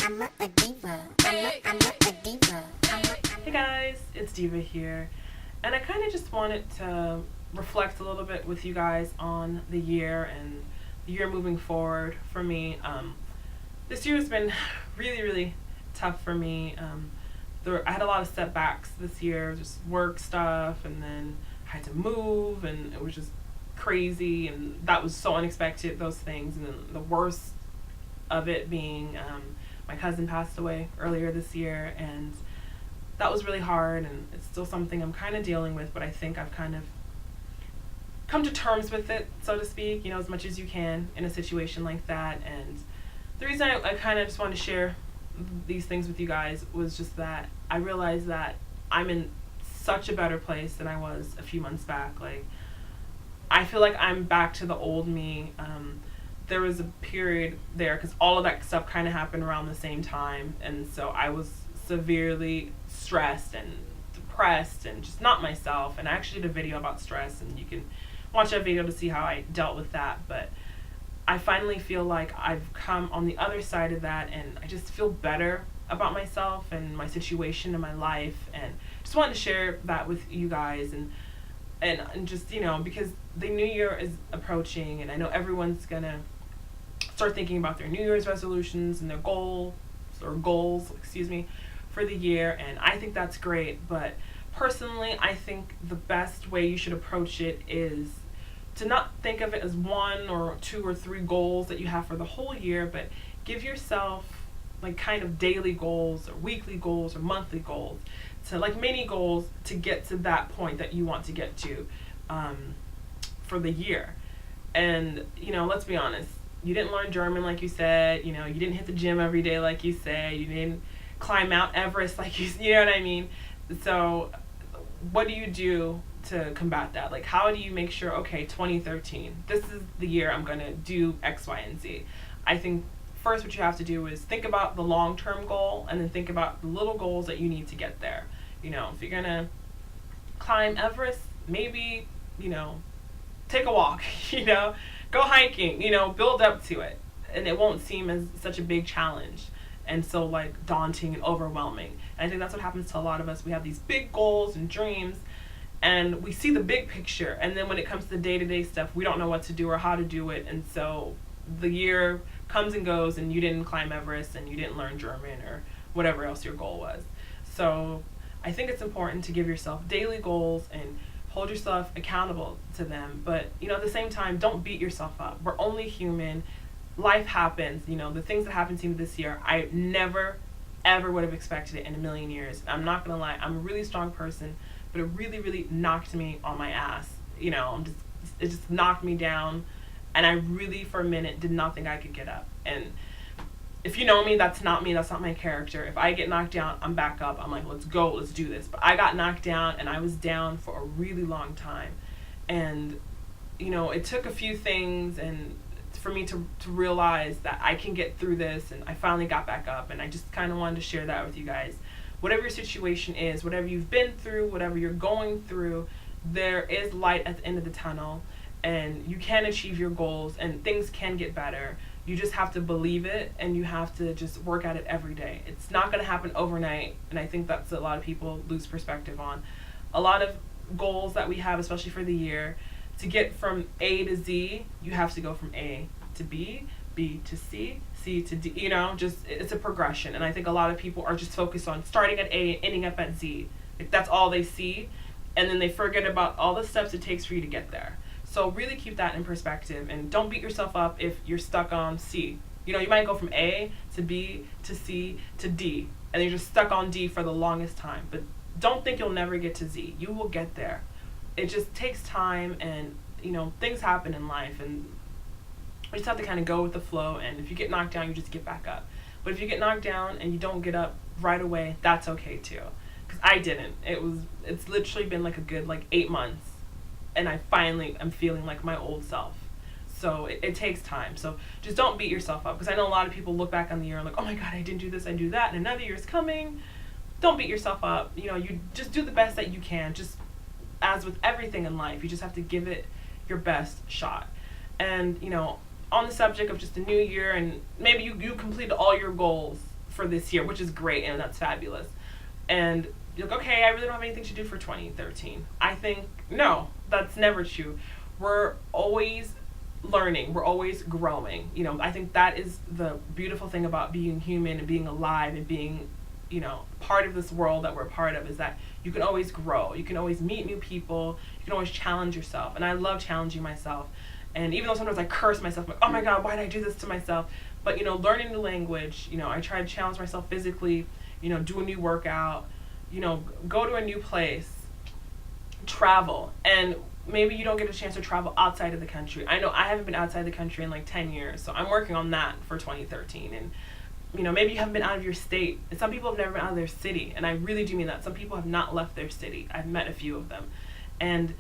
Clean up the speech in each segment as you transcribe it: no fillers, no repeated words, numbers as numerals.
a diva. I'm a diva. Hey guys, it's Diva here, and I kind of just wanted to reflect a little bit with you guys on the year and the year moving forward for me. This year has been really tough for me. I had a lot of setbacks this year, just work stuff, and then I had to move, and it was just crazy, and that was so unexpected, those things. And then the worst of it being my cousin passed away earlier this year, and that was really hard, and it's still something I'm kind of dealing with, but I think I've kind of come to terms with it, so to speak, as much as you can in a situation like that. And the reason I kind of just wanted to share these things with you guys was just that I realized that I'm in such a better place than I was a few months back. Like, I feel like I'm back to the old me. There was a period there, because all of that stuff kind of happened around the same time, and so I was severely stressed and depressed and just not myself. And I actually did a video about stress, and you can watch that video to see how I dealt with that. But I finally feel like I've come on the other side of that, and I just feel better about myself and my situation and my life, and just wanted to share that with you guys. And just, because the new year is approaching, and I know everyone's gonna start thinking about their New Year's resolutions and their goals for the year, and I think that's great. But personally, I think the best way you should approach it is to not think of it as one or two or three goals that you have for the whole year, but give yourself like kind of daily goals or weekly goals or monthly goals, to like mini goals to get to that point that you want to get to for the year. And let's be honest, you didn't learn German like you said, you didn't hit the gym every day like you said, you didn't climb Mount Everest like you know what I mean? So what do you do to combat that? Like, how do you make sure, okay, 2013, this is the year I'm gonna do X, Y, and Z? I think first what you have to do is think about the long-term goal, and then think about the little goals that you need to get there. If you're gonna climb Everest, maybe, take a walk, go hiking, build up to it, and it won't seem as such a big challenge and so like daunting and overwhelming. And I think that's what happens to a lot of us. We have these big goals and dreams, and we see the big picture, and then when it comes to the day-to-day stuff, we don't know what to do or how to do it. And so the year comes and goes, and you didn't climb Everest, and you didn't learn German or whatever else your goal was. So I think it's important to give yourself daily goals and hold yourself accountable to them. But at the same time, don't beat yourself up. We're only human. Life happens. The things that happened to me this year, I never ever would have expected it in a million years. I'm not gonna lie, I'm a really strong person, but it really knocked me on my ass. It just knocked me down, and I really for a minute did not think I could get up. And if you know me, that's not me, that's not my character. If I get knocked down, I'm back up. I'm like, let's go, let's do this. But I got knocked down, and I was down for a really long time. And it took a few things and for me to realize that I can get through this, and I finally got back up. And I just kind of wanted to share that with you guys. Whatever your situation is, whatever you've been through, whatever you're going through, there is light at the end of the tunnel, and you can achieve your goals, and things can get better. You just have to believe it, and you have to just work at it every day. It's not going to happen overnight, and I think that's a lot of people lose perspective on. A lot of goals that we have, especially for the year, to get from A to Z, you have to go from A to B, B to C, C to D, it's a progression. And I think a lot of people are just focused on starting at A and ending up at Z. Like, that's all they see, and then they forget about all the steps it takes for you to get there. So really keep that in perspective, and don't beat yourself up if you're stuck on C. You might go from A to B to C to D, and you're just stuck on D for the longest time. But don't think you'll never get to Z. You will get there. It just takes time, and things happen in life, and you just have to kind of go with the flow. And if you get knocked down, you just get back up. But if you get knocked down and you don't get up right away, that's okay too. Because I didn't. It's literally been like a good 8 months, and I finally am feeling like my old self. So it takes time. So just don't beat yourself up, because I know a lot of people look back on the year and like, oh my God, I didn't do this, I do that, and another year's coming. Don't beat yourself up. You just do the best that you can. Just as with everything in life, you just have to give it your best shot. And on the subject of just a new year, and maybe you completed all your goals for this year, which is great, and that's fabulous. And you're like, okay, I really don't have anything to do for 2013. I think, no, that's never true. We're always learning, we're always growing. I think that is the beautiful thing about being human and being alive and being, part of this world that we're part of, is that you can always grow. You can always meet new people. You can always challenge yourself. And I love challenging myself. And even though sometimes I curse myself, like, oh my God, why did I do this to myself? But, learning new language, I try to challenge myself physically, do a new workout, go to a new place, travel. And maybe you don't get a chance to travel outside of the country. I know I haven't been outside the country in like 10 years, so I'm working on that for 2013. And, maybe you haven't been out of your state. And some people have never been out of their city. And I really do mean that. Some people have not left their city. I've met a few of them. And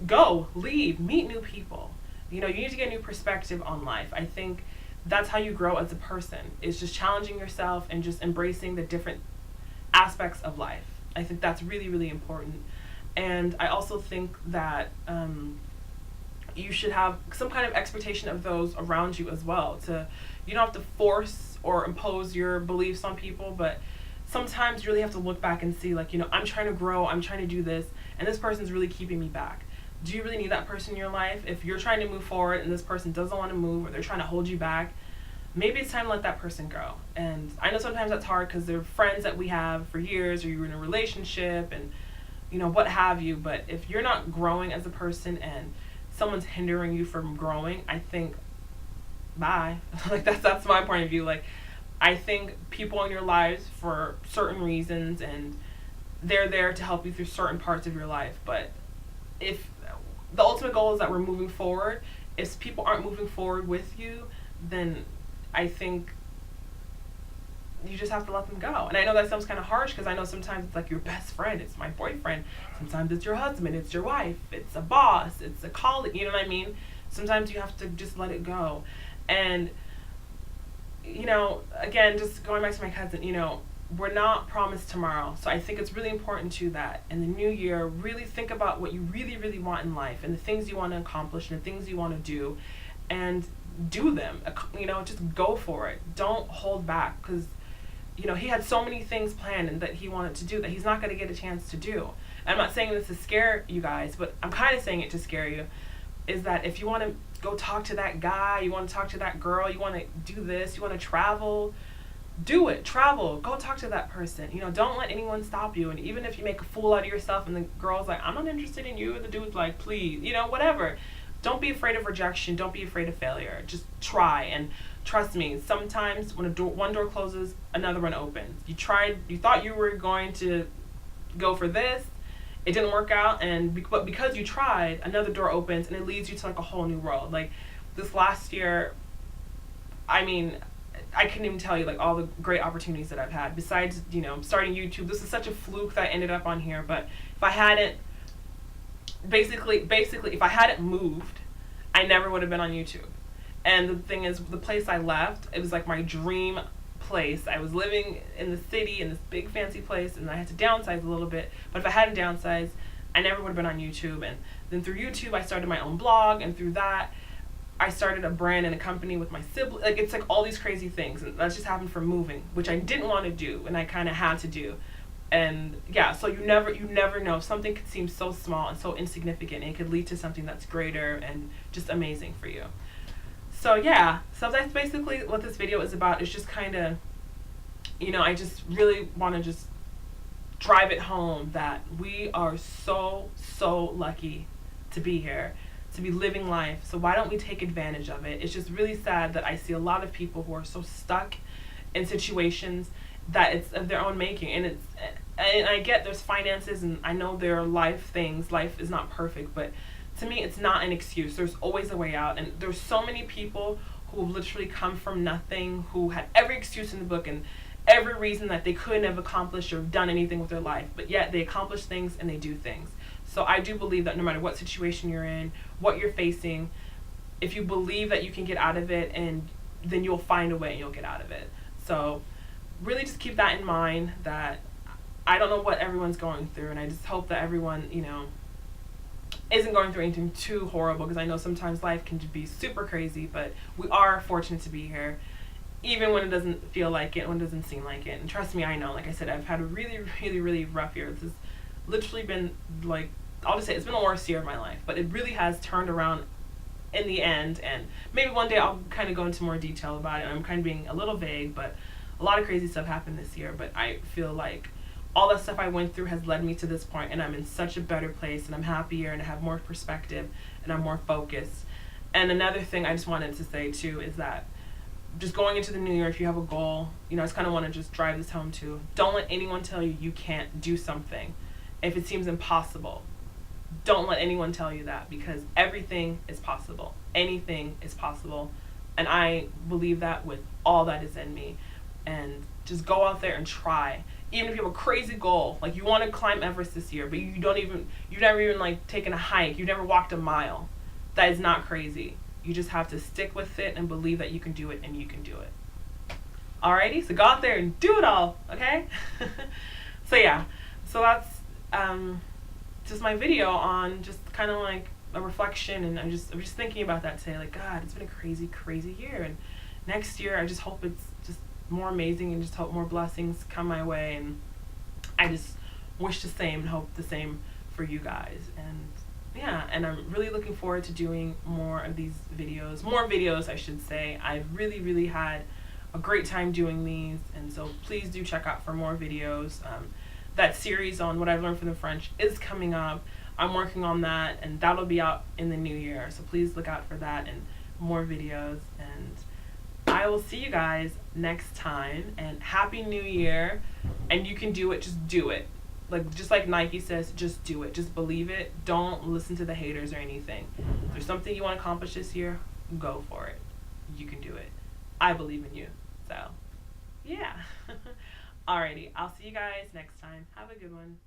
go, leave, meet new people. You need to get a new perspective on life. I think that's how you grow as a person, is just challenging yourself and just embracing the different aspects of life. I think that's really, really important. And I also think that you should have some kind of expectation of those around you as well. You don't have to force or impose your beliefs on people, but sometimes you really have to look back and see, like, I'm trying to grow, I'm trying to do this, and this person's really keeping me back. Do you really need that person in your life? If you're trying to move forward and this person doesn't want to move, or they're trying to hold you back, maybe it's time to let that person go. And I know sometimes that's hard because they're friends that we have for years, or you're in a relationship and, what have you. But if you're not growing as a person and someone's hindering you from growing, I think, bye. Like, that's my point of view. Like, I think people in your lives for certain reasons, and they're there to help you through certain parts of your life. But if the ultimate goal is that we're moving forward, if people aren't moving forward with you, then I think you just have to let them go. And I know that sounds kind of harsh, because I know sometimes it's like your best friend, it's my boyfriend, sometimes it's your husband, it's your wife, it's a boss, it's a colleague, you know what I mean? Sometimes you have to just let it go. And, again, just going back to my cousin, we're not promised tomorrow. So I think it's really important to that in the new year, really think about what you really, really want in life, and the things you want to accomplish, and the things you want to do, and do them. Just go for it. Don't hold back, because, he had so many things planned and that he wanted to do that he's not going to get a chance to do. And I'm not saying this to scare you guys, but I'm kind of saying it to scare you, is that if you want to go talk to that guy, you want to talk to that girl, you want to do this, you want to travel, do it. Travel. Go talk to that person. Don't let anyone stop you. And even if you make a fool out of yourself and the girl's like, I'm not interested in you, or the dude's like, please, whatever. Don't be afraid of rejection. Don't be afraid of failure. Just try. And trust me, sometimes when one door closes, another one opens. You thought you were going to go for this, it didn't work out, but because you tried, another door opens, and it leads you to like a whole new world. Like this last year, I mean, I couldn't even tell you like all the great opportunities that I've had. Besides, starting YouTube, this is such a fluke that I ended up on here. But if I hadn't, basically, if I hadn't moved, I never would have been on YouTube. And the thing is, the place I left, it was like my dream place. I was living in the city in this big fancy place, and I had to downsize a little bit. But if I hadn't downsized, I never would have been on YouTube. And then through YouTube, I started my own blog, and through that, I started a brand and a company with my sibling. Like, it's like all these crazy things, and that just happened from moving, which I didn't want to do, and I kind of had to do. And yeah, so you never know. Something could seem so small and so insignificant, and it could lead to something that's greater and just amazing for you. So yeah, so that's basically what this video is about. It's just kind of, I just really want to just drive it home that we are so lucky to be here, to be living life. So why don't we take advantage of it? It's just really sad that I see a lot of people who are so stuck in situations that it's of their own making. And I get there's finances, and I know there are life things. Life is not perfect, but to me, it's not an excuse. There's always a way out. And there's so many people who have literally come from nothing, who had every excuse in the book and every reason that they couldn't have accomplished or done anything with their life, but yet they accomplish things and they do things. So I do believe that no matter what situation you're in, what you're facing, if you believe that you can get out of it, and then you'll find a way and you'll get out of it. So really just keep that in mind, that I don't know what everyone's going through, and I just hope that everyone, isn't going through anything too horrible, because I know sometimes life can be super crazy, but we are fortunate to be here. even when it doesn't feel like it, when it doesn't seem like it. And trust me, I know. Like I said, I've had a really, really, really rough year. This has literally been like, I'll just say it's been the worst year of my life, but it really has turned around in the end. And maybe one day I'll kind of go into more detail about it. I'm kind of being a little vague, but a lot of crazy stuff happened this year. But I feel like all that stuff I went through has led me to this point, and I'm in such a better place, and I'm happier, and I have more perspective, and I'm more focused. And another thing I just wanted to say too is that just going into the new year, if you have a goal, I just kind of want to just drive this home too. Don't let anyone tell you you can't do something if it seems impossible. Don't let anyone tell you that, because everything is possible. Anything is possible. And I believe that with all that is in me. And just go out there and try. Even if you have a crazy goal, like you want to climb Everest this year, but you've never even like taken a hike, you've never walked a mile. That is not crazy. You just have to stick with it and believe that you can do it, and you can do it. Alrighty, so go out there and do it all, okay? So yeah, so that's just my video on just kind of like a reflection, and I'm just thinking about that today. Like, God, it's been a crazy, crazy year, and next year I just hope it's just more amazing, and just hope more blessings come my way, and I just wish the same and hope the same for you guys. And yeah, and I'm really looking forward to doing more of these videos, more videos I should say. I've really, really had a great time doing these, and so please do check out for more videos. That series on what I've learned from the French is coming up. I'm working on that, and that'll be out in the new year, so please look out for that and more videos. And I will see you guys next time, and Happy New Year. And you can do it, just do it. Just like Nike says, just do it. Just believe it. Don't listen to the haters or anything. If there's something you want to accomplish this year, go for it. You can do it. I believe in you. So, yeah. Alrighty. I'll see you guys next time. Have a good one.